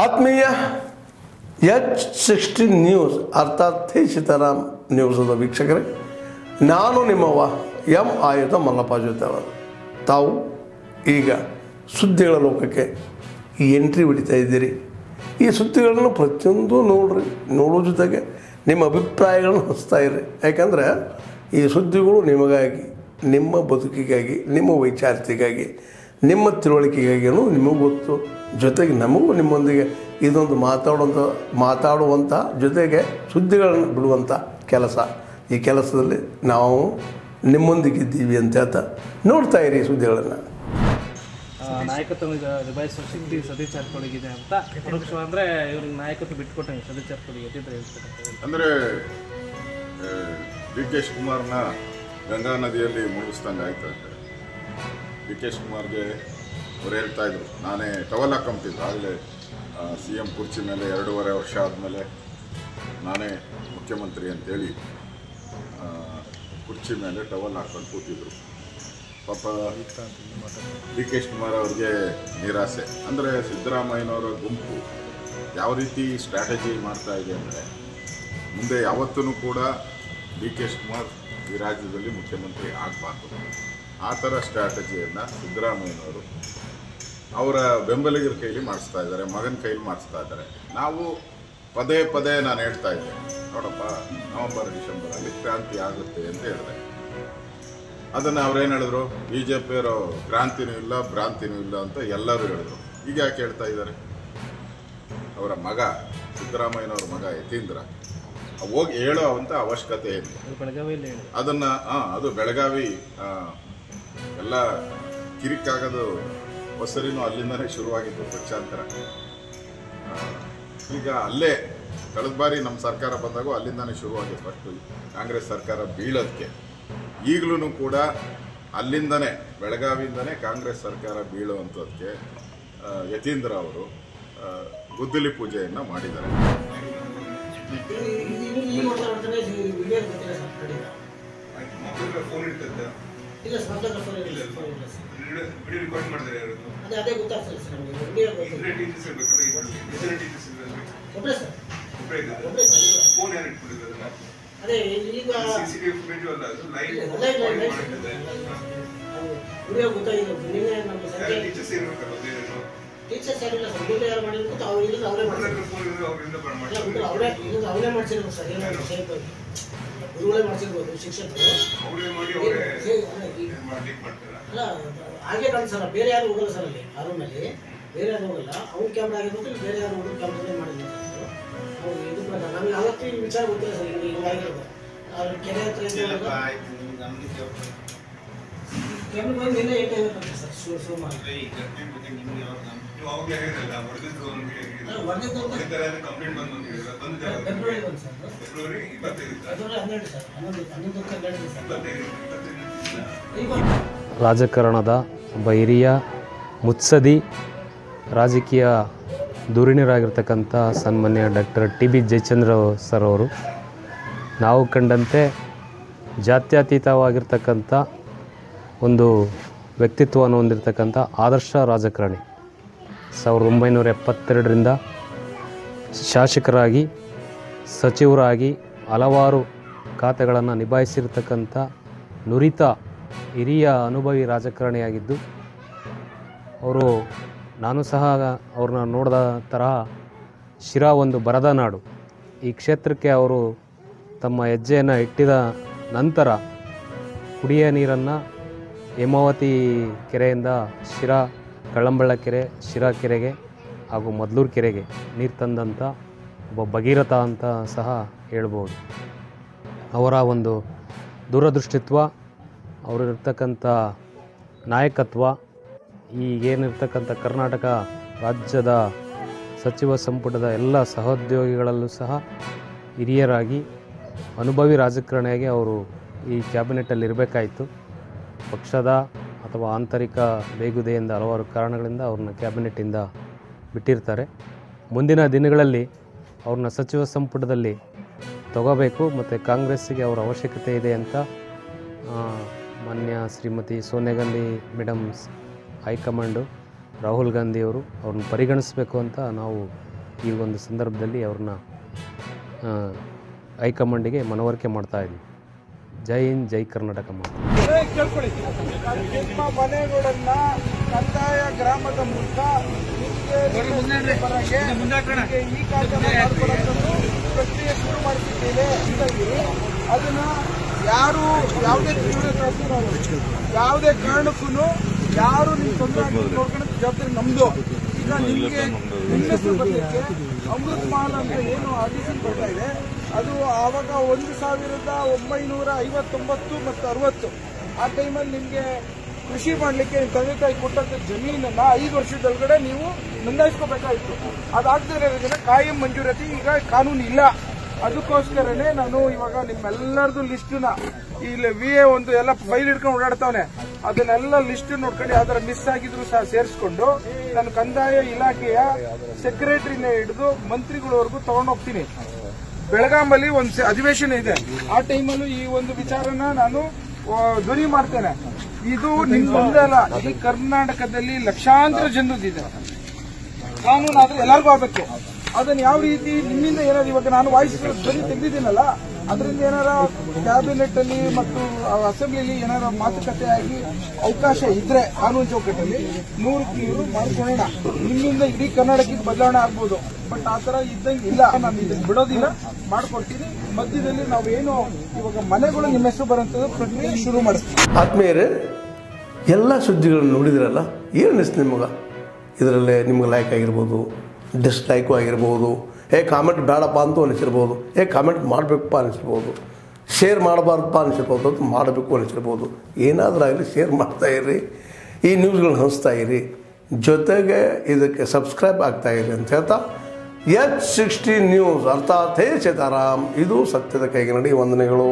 ಆತ್ಮೀಯ H16 news ಅರ್ಥಾತ್ ಥೇ ಸೀತಾರಾಮ್ ನ್ಯೂಸದ ವೀಕ್ಷಕರೇ, ನಾನು ನಿಮ್ಮವ ಎಂ ಆಯುಧ ಮಲ್ಲಪ್ಪ ಜೊತೆ ಅವರು. ತಾವು ಈಗ ಸುದ್ದಿಗಳ ಲೋಕಕ್ಕೆ ಎಂಟ್ರಿ ಹೊಡಿತಾ ಇದ್ದೀರಿ. ಈ ಸುದ್ದಿಗಳನ್ನು ಪ್ರತಿಯೊಂದು ನೋಡೋ ಜೊತೆಗೆ ನಿಮ್ಮ ಅಭಿಪ್ರಾಯಗಳನ್ನು ಹಂಚ್ತಾ ಇರ್ರಿ. ಯಾಕಂದರೆ ಈ ಸುದ್ದಿಗಳು ನಿಮಗಾಗಿ, ನಿಮ್ಮ ಬದುಕಿಗಾಗಿ, ನಿಮ್ಮ ವೈಚಾರಿಕೆಗಾಗಿ, ನಿಮ್ಮ ತಿಳುವಳಿಕೆಗಾಗಿಯೂ ನಿಮಗೂ ಗೊತ್ತು. ಜೊತೆಗೆ ನಮಗೂ ನಿಮ್ಮೊಂದಿಗೆ ಇದೊಂದು ಮಾತಾಡುವಂಥ ಜೊತೆಗೆ ಸುದ್ದಿಗಳನ್ನು ಬಿಡುವಂಥ ಕೆಲಸ. ಈ ಕೆಲಸದಲ್ಲಿ ನಾವು ನಿಮ್ಮೊಂದಿಗಿದ್ದೀವಿ ಅಂತ ಹೇಳ್ತಾ ನೋಡ್ತಾ ಇರಿ ಸುದ್ದಿಗಳನ್ನು. ನಾಯಕತ್ವ ನಿಭಾಯಿಸುವ ಶಕ್ತಿ ಸತೀಶ್ ಜಾರಕಿಹೊಳಿಗಿದೆ ಅಂತ ಪರೋಕ್ಷ ಅಂದರೆ ಇವ್ರಿಗೆ ನಾಯಕತ್ವ ಬಿಟ್ಕೊಟ್ಟಂಗೆ ಸತೀಶ್ ಜಾರಕಿಹೊಳಿಗೆ ಎತ್ತಿದ್ರೆ ಅಂದರೆ ಡಿ ಕೆ ಶಿವಕುಮಾರ್ನ ಗಂಗಾ ನದಿಯಲ್ಲಿ ಮುಳುಗಿಸ್ದಂಗೆ ಆಯ್ತು. ಅಂದರೆ ಡಿ ಕೆ ಶಿವಕುಮಾರ್ಗೆ ಅವ್ರು ಹೇಳ್ತಾ ಇದ್ರು, ನಾನೇ ಟವಲ್ ಹಾಕೊಂಬಿಟ್ಟಿದ್ದು. ಆಗಲೇ ಸಿ ಎಂ ಕುರ್ಚಿ ಮೇಲೆ 2.5 ವರ್ಷ ಆದಮೇಲೆ ನಾನೇ ಮುಖ್ಯಮಂತ್ರಿ ಅಂತೇಳಿ ಕುರ್ಚಿ ಮೇಲೆ ಟವಲ್ ಹಾಕೊಂಡು ಕೂತಿದ್ರು. ಪಾಪ ಡಿ ಕೆ ಶಿವಕುಮಾರ್ ಅವ್ರಿಗೆ ನಿರಾಸೆ. ಅಂದರೆ ಸಿದ್ದರಾಮಯ್ಯನವರ ಗುಂಪು ಯಾವ ರೀತಿ ಸ್ಟ್ರಾಟಜಿ ಮಾಡ್ತಾ ಇದೆ ಅಂದರೆ, ಮುಂದೆ ಯಾವತ್ತೂ ಕೂಡ ಡಿ ಕೆ ಶಿವಕುಮಾರ್ ಈ ರಾಜ್ಯದಲ್ಲಿ ಮುಖ್ಯಮಂತ್ರಿ ಆಗಬಾರ್ದು. ಆ ಥರ ಸ್ಟ್ರಾಟಜಿಯನ್ನು ಸಿದ್ದರಾಮಯ್ಯನವರು ಅವರ ಬೆಂಬಲಿಗರ ಕೈಲಿ ಮಾಡಿಸ್ತಾ ಇದ್ದಾರೆ, ಮಗನ ಕೈಲಿ ಮಾಡಿಸ್ತಾ ಇದ್ದಾರೆ. ನಾವು ಪದೇ ಪದೇ ನಾನು ಹೇಳ್ತಾ ಇದ್ದೆ, ನೋಡಪ್ಪ ನವಂಬರ್ ಡಿಸೆಂಬರಲ್ಲಿ ಕ್ರಾಂತಿ ಆಗುತ್ತೆ ಅಂತ ಹೇಳಿದೆ. ಅದನ್ನು ಅವ್ರೇನು ಹೇಳಿದ್ರು, ಬಿ ಜೆ ಪಿಯವರು ಕ್ರಾಂತಿನೂ ಇಲ್ಲ ಭ್ರಾಂತಿನೂ ಇಲ್ಲ ಅಂತ ಎಲ್ಲರೂ ಹೇಳಿದ್ರು. ಈಗ ಯಾಕೆ ಹೇಳ್ತಾ ಇದ್ದಾರೆ? ಅವರ ಮಗ ಸಿದ್ದರಾಮಯ್ಯನವ್ರ ಮಗ ಯತೀಂದ್ರ ಹೋಗಿ ಹೇಳೋ ಅಂತ ಅವಶ್ಯಕತೆ ಇದೆ. ಅದನ್ನು ಅದು ಬೆಳಗಾವಿ ಎಲ್ಲ ಕಿರಿಕಾಗೋದು ಹೊಸರಿನೂ ಅಲ್ಲಿಂದನೇ ಶುರುವಾಗಿತ್ತು ಪಕ್ಷಾಂತರ. ಈಗ ಅಲ್ಲೇ ಕಳೆದ ಬಾರಿ ನಮ್ಮ ಸರ್ಕಾರ ಬಂದಾಗ ಅಲ್ಲಿಂದನೇ ಶುರುವಾಗಿತ್ತು. ಫಸ್ಟು ಕಾಂಗ್ರೆಸ್ ಸರ್ಕಾರ ಬೀಳೋದಕ್ಕೆ ಈಗಲೂ ಕೂಡ ಅಲ್ಲಿಂದನೇ, ಬೆಳಗಾವಿಯಿಂದನೇ ಕಾಂಗ್ರೆಸ್ ಸರ್ಕಾರ ಬೀಳುವಂಥದ್ದಕ್ಕೆ ಯತೀಂದ್ರ ಅವರು ಗುದ್ದಲಿ ಪೂಜೆಯನ್ನು ಮಾಡಿದ್ದಾರೆ. ಅದೇ ಈಗ ವಿಡಿಯೋ ಗೊತ್ತಾಗಿಲ್ಲ. ನಿನ್ನೆ ನಮ್ಮ ಟೀಚರ್ಸ್ ಯಾರಿಲ್ಲ ಸರ್, ದುಡ್ಡು ಯಾರು ಮಾಡಿರ್ಬೋದು ಅವ್ರು ಇಲ್ಲ, ಅವರೇ ಮಾಡ್ತಾರೆ. ಅವರೇ ಮಾಡಿಸಿರ್ಬೋದು ಸರ್. ಏನೋ ಸೇಫ್ ಗುರುಗಳೇ ಮಾಡಿಸಿರ್ಬೋದು, ಶಿಕ್ಷಕರು. ಅಲ್ಲ ಹಾಗೆ ಕಾಣ ಸರ್, ಬೇರೆ ಯಾರು ಹೋಗಲ್ಲ ಸರ್. ಅಲ್ಲಿ ಆ ರೂಮಲ್ಲಿ ಬೇರೆ ಯಾರು ಹೋಗಲ್ಲ. ಅವ್ನ ಕ್ಯಾಮ್ರಾ ಆಗಿರ್ಬೋದು, ಬೇರೆ ಯಾರು ಹೋಗೋದು ಕ್ಯಾಮ್ರಾನೇ ಮಾಡಿದ್ರು. ಇದು ನಮಗೆ ಅವತ್ತು ಈ ವಿಚಾರ ಗೊತ್ತಿಲ್ಲ ಸರ್. ಹಿಂಗಾಗಿರೋದು ಅವ್ರ ಕೆರೆ ಹತ್ರ ಕ್ಯಾಮ್ರಾ ಬಂದು ನಿನ್ನೆ ಏಟಾಗಿರುತ್ತೆ ಸರ್. ಸುಮಾರು ರಾಜಕಾರಣದ ಒಬ್ಬ ಹಿರಿಯ ಮುತ್ಸದಿ ರಾಜಕೀಯ ಧುರೀಣರಾಗಿರ್ತಕ್ಕಂಥ ಸನ್ಮಾನ್ಯ ಡಾಕ್ಟರ್ ಟಿ.ಬಿ. ಜಯಚಂದ್ರ ಸರ್ ಅವರು ನಾವು ಕಂಡಂತೆ ಜಾತ್ಯತೀತವಾಗಿರ್ತಕ್ಕಂಥ ಒಂದು ವ್ಯಕ್ತಿತ್ವವನ್ನು ಹೊಂದಿರತಕ್ಕಂಥ ಆದರ್ಶ ರಾಜಕಾರಣಿ. 1972ರಿಂದ ಶಾಸಕರಾಗಿ, ಸಚಿವರಾಗಿ ಹಲವಾರು ಖಾತೆಗಳನ್ನು ನಿಭಾಯಿಸಿರ್ತಕ್ಕಂಥ ನುರಿತ ಹಿರಿಯ ಅನುಭವಿ ರಾಜಕಾರಣಿಯಾಗಿದ್ದು, ಅವರು ನಾನು ಸಹ ಅವ್ರನ್ನ ನೋಡಿದ ತರಹ ಶಿರಾ ಒಂದು ಬರದ ನಾಡು. ಈ ಕ್ಷೇತ್ರಕ್ಕೆ ಅವರು ತಮ್ಮ ಹೆಜ್ಜೆಯನ್ನು ಇಟ್ಟಿದ ನಂತರ ಕುಡಿಯ ನೀರನ್ನು ಹೇಮಾವತಿ ಕೆರೆಯಿಂದ ಶಿರಾ, ಕಳ್ಳಂಬಳ್ಳ ಕೆರೆ, ಶಿರಾ ಕೆರೆಗೆ ಹಾಗೂ ಮದ್ಲೂರು ಕೆರೆಗೆ ನೀರು ತಂದಂಥ ಒಬ್ಬ ಭಗೀರಥ ಅಂತ ಸಹ ಹೇಳ್ಬೋದು. ಅವರ ಒಂದು ದೂರದೃಷ್ಟಿತ್ವ, ಅವರಿರ್ತಕ್ಕಂಥ ನಾಯಕತ್ವ, ಈಗೇನಿರ್ತಕ್ಕಂಥ ಕರ್ನಾಟಕ ರಾಜ್ಯದ ಸಚಿವ ಸಂಪುಟದ ಎಲ್ಲ ಸಹೋದ್ಯೋಗಿಗಳಲ್ಲೂ ಸಹ ಹಿರಿಯರಾಗಿ ಅನುಭವಿ ರಾಜಕಾರಣಿಯಾಗಿ ಅವರು ಈ ಕ್ಯಾಬಿನೆಟ್ಟಲ್ಲಿ ಇರಬೇಕಾಯಿತು. ಪಕ್ಷದ ಅಥವಾ ಆಂತರಿಕ ಬೇಗುದೆಯಿಂದ ಹಲವಾರು ಕಾರಣಗಳಿಂದ ಅವ್ರನ್ನ ಕ್ಯಾಬಿನೆಟ್ಟಿಂದ ಬಿಟ್ಟಿರ್ತಾರೆ. ಮುಂದಿನ ದಿನಗಳಲ್ಲಿ ಅವ್ರನ್ನ ಸಚಿವ ಸಂಪುಟದಲ್ಲಿ ತಗೋಬೇಕು ಮತ್ತು ಕಾಂಗ್ರೆಸ್ಸಿಗೆ ಅವರ ಅವಶ್ಯಕತೆ ಇದೆ ಅಂತ ಮಾನ್ಯ ಶ್ರೀಮತಿ ಸೋನಿಯಾ ಗಾಂಧಿ ಮೇಡಮ್ ಹೈಕಮಾಂಡು ರಾಹುಲ್ ಗಾಂಧಿಯವರು ಅವ್ರನ್ನ ಪರಿಗಣಿಸಬೇಕು ಅಂತ ನಾವು ಈ ಒಂದು ಸಂದರ್ಭದಲ್ಲಿ ಅವ್ರನ್ನ ಹೈಕಮಾಂಡಿಗೆ ಮನವರಿಕೆ ಮಾಡ್ತಾಯಿದ್ವಿ. ಜೈ ಹಿಂದ್, ಜೈ ಕರ್ನಾಟಕ. ನಿಮ್ಮ ಮನೆಗಳನ್ನು ಕಂದಾಯ ಗ್ರಾಮದ ಮೂಲಕ ಈ ಪ್ರಕ್ರಿಯೆ ಶುರು ಮಾಡುತ್ತಿದ್ದೇವೆ. ಹೀಗಾಗಿ ಅದನ್ನು ಯಾರು ಯಾವುದೇ ಕಾರಣಕ್ಕೂ ಯಾರು ನಿಮ್ಮ ತೊಂದರೆ ನೋಡ್ಕೊಳ್ಳೋ ಜವಾಬ್ದಾರಿ ನಮ್ಮದು. ಈಗ ನಿಮಗೆ ನಿಮ್ಮ ಹೆಸರು ಬರಲಿಕ್ಕೆ ಅಮೃತ್ ಮಹಲ್ ಅಂತ ಏನು ಆಡಿಷನ್ ಬರ್ತಾ ಇದೆ, ಅದು ಆವಾಗ 1959 ಮತ್ತು 60 ಆ ಟೈಮಲ್ಲಿ ನಿಮಗೆ ಕೃಷಿ ಮಾಡಲಿಕ್ಕೆ ನಿಮ್ಮ ತಂದೆ ತಾಯಿ ಕೊಟ್ಟಂಥ ಜಮೀನನ್ನು 5 ವರ್ಷದೊಳಗಡೆ ನೀವು ನೋಂದಾಯಿಸ್ಕೋಬೇಕಾಗಿತ್ತು. ಅದಾಗದೇ ಇರೋದನ್ನ ಕಾಯಂ ಮಂಜೂರಾತಿ ಈಗ ಕಾನೂನು ಇಲ್ಲ. ಅದಕ್ಕೋಸ್ಕರನೇ ನಾನು ಇವಾಗ ನಿಮ್ಮೆಲ್ಲರದು ಲಿಸ್ಟನ್ನ ಇಲ್ಲಿ VA ಒಂದು ಎಲ್ಲ ಫೈಲ್ ಹಿಡ್ಕೊಂಡು ಓಡಾಡ್ತಾವನೆ, ಅದನ್ನೆಲ್ಲ ಲಿಸ್ಟ್ ನೋಡ್ಕೊಂಡು ಯಾವ್ದಾರ ಮಿಸ್ ಆಗಿದ್ರು ಸಹ ಸೇರಿಸ್ಕೊಂಡು ನಾನು ಕಂದಾಯ ಇಲಾಖೆಯ ಸೆಕ್ರೆಟರಿನ ಹಿಡಿದು ಮಂತ್ರಿಗಳವರೆಗೂ ತಗೊಂಡೋಗ್ತೀನಿ. ಬೆಳಗಾಮಲ್ಲಿ ಒಂದು ಅಧಿವೇಶನ ಇದೆ, ಆ ಟೈಮಲ್ಲೂ ಈ ಒಂದು ವಿಚಾರನ ನಾನು ಧ್ವನಿ ಮಾಡ್ತೇನೆ. ಇದು ನಿಮ್ಗೆ ಒಂದೇ ಅಲ್ಲ, ಈ ಕರ್ನಾಟಕದಲ್ಲಿ ಲಕ್ಷಾಂತರ ಜನರದಿದೆ. ಕಾನೂನು ಆದ್ರೆ ಎಲ್ಲರಿಗೂ ಆಗ್ಬೇಕು. ಅದನ್ನ ಯಾವ ರೀತಿ ನಿಮ್ಮಿಂದ ಏನಾದ್ರು ಇವಾಗ ನಾನು ವಾಯ್ಸ್ ಧ್ವನಿ ತೆಗೆದಿದ್ದೀನಲ್ಲ, ಅದರಿಂದ ಏನಾರ ಕ್ಯಾಬಿನೆಟ್ ಅಲ್ಲಿ ಮತ್ತು ಅಸೆಂಬ್ಲಿಯಲ್ಲಿ ಏನಾರ ಮಾತುಕತೆ ಆಗಿ ಅವಕಾಶ ಇದ್ರೆ ಕಾನೂನು ಚೌಕಟ್ಟಲ್ಲಿ 100% ಮಾಡ್ಕೊಳ್ಳೋಣ. ನಿಮ್ಮಿಂದ ಇಡೀ ಕರ್ನಾಟಕಕ್ಕೆ ಬದಲಾವಣೆ ಆಗ್ಬೋದು. ಬಟ್ ಆ ತರ ಇದ್ದಂಗೆ ಇಲ್ಲ, ನಾನು ಇದನ್ನ ಬಿಡೋದಿಲ್ಲ, ಮಾಡ್ಕೊಡ್ತೀನಿ. ಮಧ್ಯದಲ್ಲಿ ನಾವೇನು ಇವಾಗ ಮನೆಗಳು ನಿಮ್ಮ ಹೆಸರು ಬರೋಂಥದ್ದು ಪ್ರಕ್ರಿಯೆ ಶುರು ಮಾಡಿಸ್ತೀವಿ. ಆತ್ಮೀಯರೇ, ಎಲ್ಲ ಸುದ್ದಿಗಳನ್ನು ನೋಡಿದ್ರಲ್ಲ, ಏನು ಅನಿಸ್ತು ನಿಮಗೆ? ಇದರಲ್ಲೇ ನಿಮ್ಗೆ ಲೈಕ್ ಆಗಿರ್ಬೋದು, ಡಿಸ್ಲೈಕು ಆಗಿರ್ಬೋದು, ಕಾಮೆಂಟ್ ಬೇಡಪ್ಪ ಅಂತೂ ಅನಿಸಿರ್ಬೋದು, ಕಾಮೆಂಟ್ ಮಾಡಬೇಕಪ್ಪ ಅನಿಸಿರ್ಬೋದು, ಶೇರ್ ಮಾಡಬಾರ್ದಪ್ಪ ಅನಿಸಿರ್ಬೋದು, ಅದು ಮಾಡಬೇಕು ಅನಿಸಿರ್ಬೋದು. ಏನಾದರೂ ಆಗಲಿ ಶೇರ್ ಮಾಡ್ತಾಯಿರಿ, ಈ ನ್ಯೂಸ್ಗಳನ್ನ ಹಂಚ್ತಾ ಇರಿ, ಜೊತೆಗೆ ಇದಕ್ಕೆ ಸಬ್ಸ್ಕ್ರೈಬ್ ಆಗ್ತಾಯಿರಿ ಅಂತ ಹೇಳ್ತಾ H16 ನ್ಯೂಸ್ ಅರ್ಥಾತ್ ಹೇ ಸೀತಾರಾಮ್, ಇದು ಸತ್ಯದ ಕೈಗೆ ನಡಿ. ವಂದನೆಗಳು.